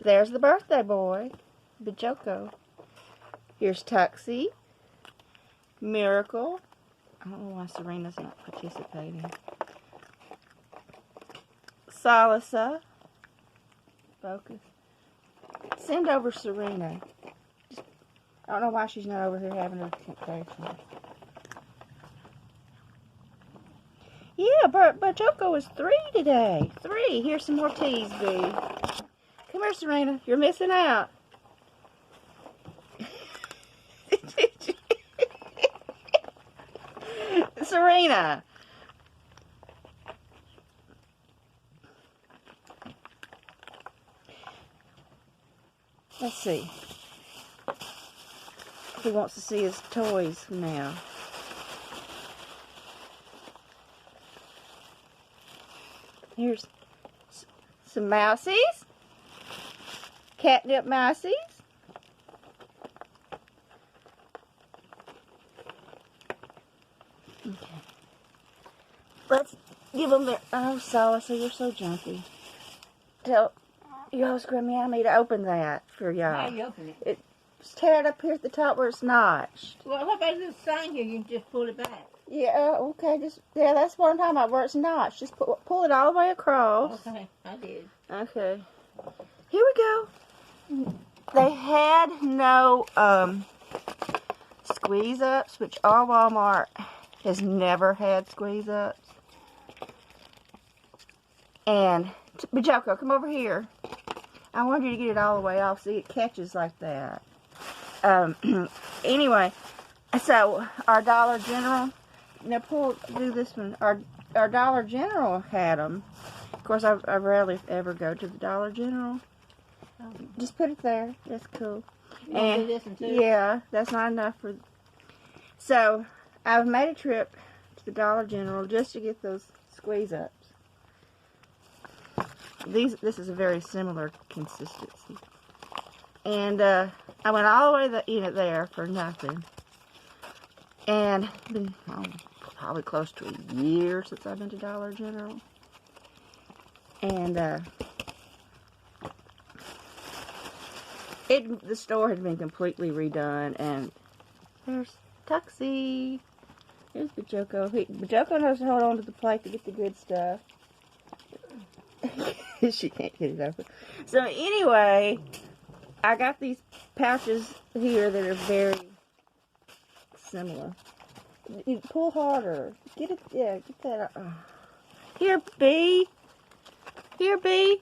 There's the birthday boy, Bajoko. Here's Tuxie, Miracle. I don't know why Serena's not participating. Salsa. Focus. Send over Serena. I don't know why she's not over here having her temptation. Yeah, Bajoko is 3 today. 3. Here's some more teas, B. Come here, Serena. You're missing out. Serena. Let's see. He wants to see his toys now. Here's some mousies. Catnip mousies. Okay. Let's give them their... Oh, Salsa, you're so junky. Tell your host Grandma me to open that for y'all. How you open it? Just tear it up here at the top where it's notched. Well, how about this sign here? You can just pull it back. Yeah, okay, yeah, that's what I'm talking about, where it's notched. Just pull it all the way across. Okay, I did. Okay. Here we go. They had no squeeze-ups, which our Walmart has never had squeeze-ups. And, Bajoko, come over here. I wanted you to get it all the way off. See, it catches like that. Anyway, so our Dollar General, do this one. Our Dollar General had them. Of course, I rarely ever go to the Dollar General. Just put it there. That's cool. And do this one too? Yeah, that's not enough for. So I've made a trip to the Dollar General just to get those squeeze ups. This is a very similar consistency. And I went all the way to the unit there for nothing. And been probably close to a year since I've been to Dollar General. And the store had been completely redone. And there's Tuxie. Here's Bajoko. Bajoko knows to hold on to the plate to get the good stuff. She can't get it open. So anyway, I got these pouches here that are very similar. You pull harder. Get it. Yeah, get that. Here, B. Here, B.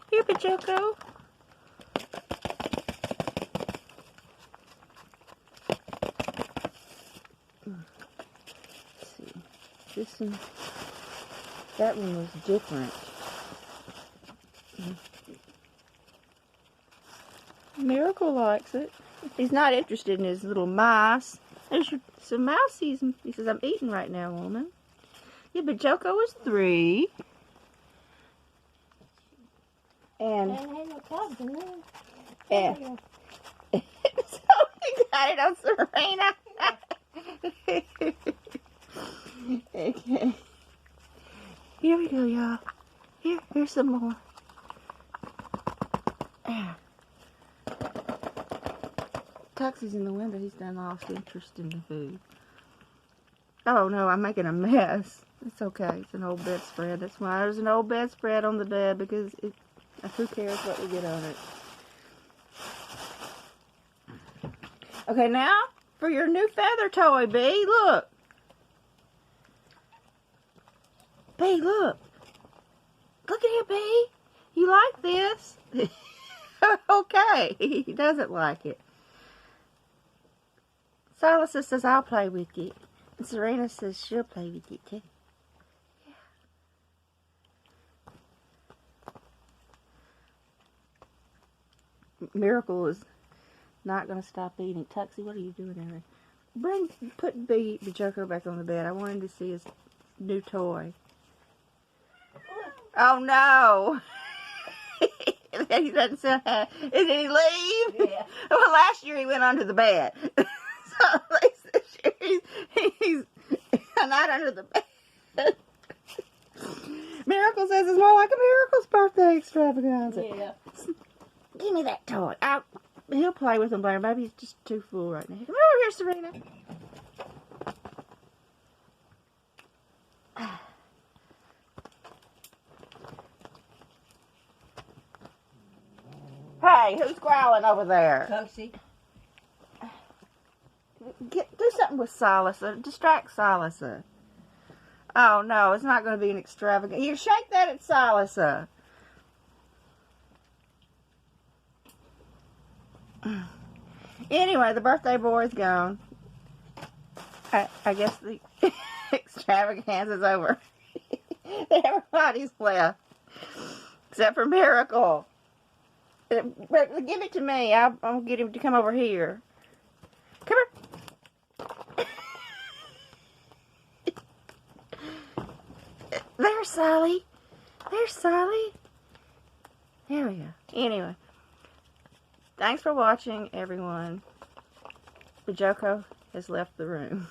Here, Bajoko. Let's see. This one. That one was different. Miracle likes it. He's not interested in his little mice. There's some mousies. He says, I'm eating right now, woman. Yeah, but Joko was 3. And so he got it on Serena. Okay. Here we go, y'all. Here's some more. Tuxie's in the window. He's done lost interest in the food. Oh no, I'm making a mess. It's okay. It's an old bedspread. That's why there's an old bedspread on the bed, because who cares what we get on it. Okay, now for your new feather toy, B. Look. B, look. Look at here, B. You like this? Okay. He doesn't like it. Silas says, I'll play with it. And Serena says she'll play with it too. Yeah. Miracle is not going to stop eating. Tuxie, what are you doing there? Put Bajoko back on the bed. I want him to see his new toy. Oh no! He doesn't sound happy. Did he leave? Yeah. Well, last year he went under the bed. So this year he's not under the bed. Miracle says it's more like a Miracle's birthday extravaganza. Yeah. give me that toy. He'll play with them later. Maybe he's just too full right now. Come over here, Serena. Hey, who's growling over there? Coxie. Do something with Silas. Distract Silas. Oh, no, it's not going to be an extravagant. You shake that at Silas. Anyway, the birthday boy's gone. I guess the extravaganza's over. Everybody's left. Except for Miracle. But give it to me. I'll get him to come over here. Come here. There's Sally. There's Sally. There we go. Anyway. Thanks for watching, everyone. The Joko has left the room.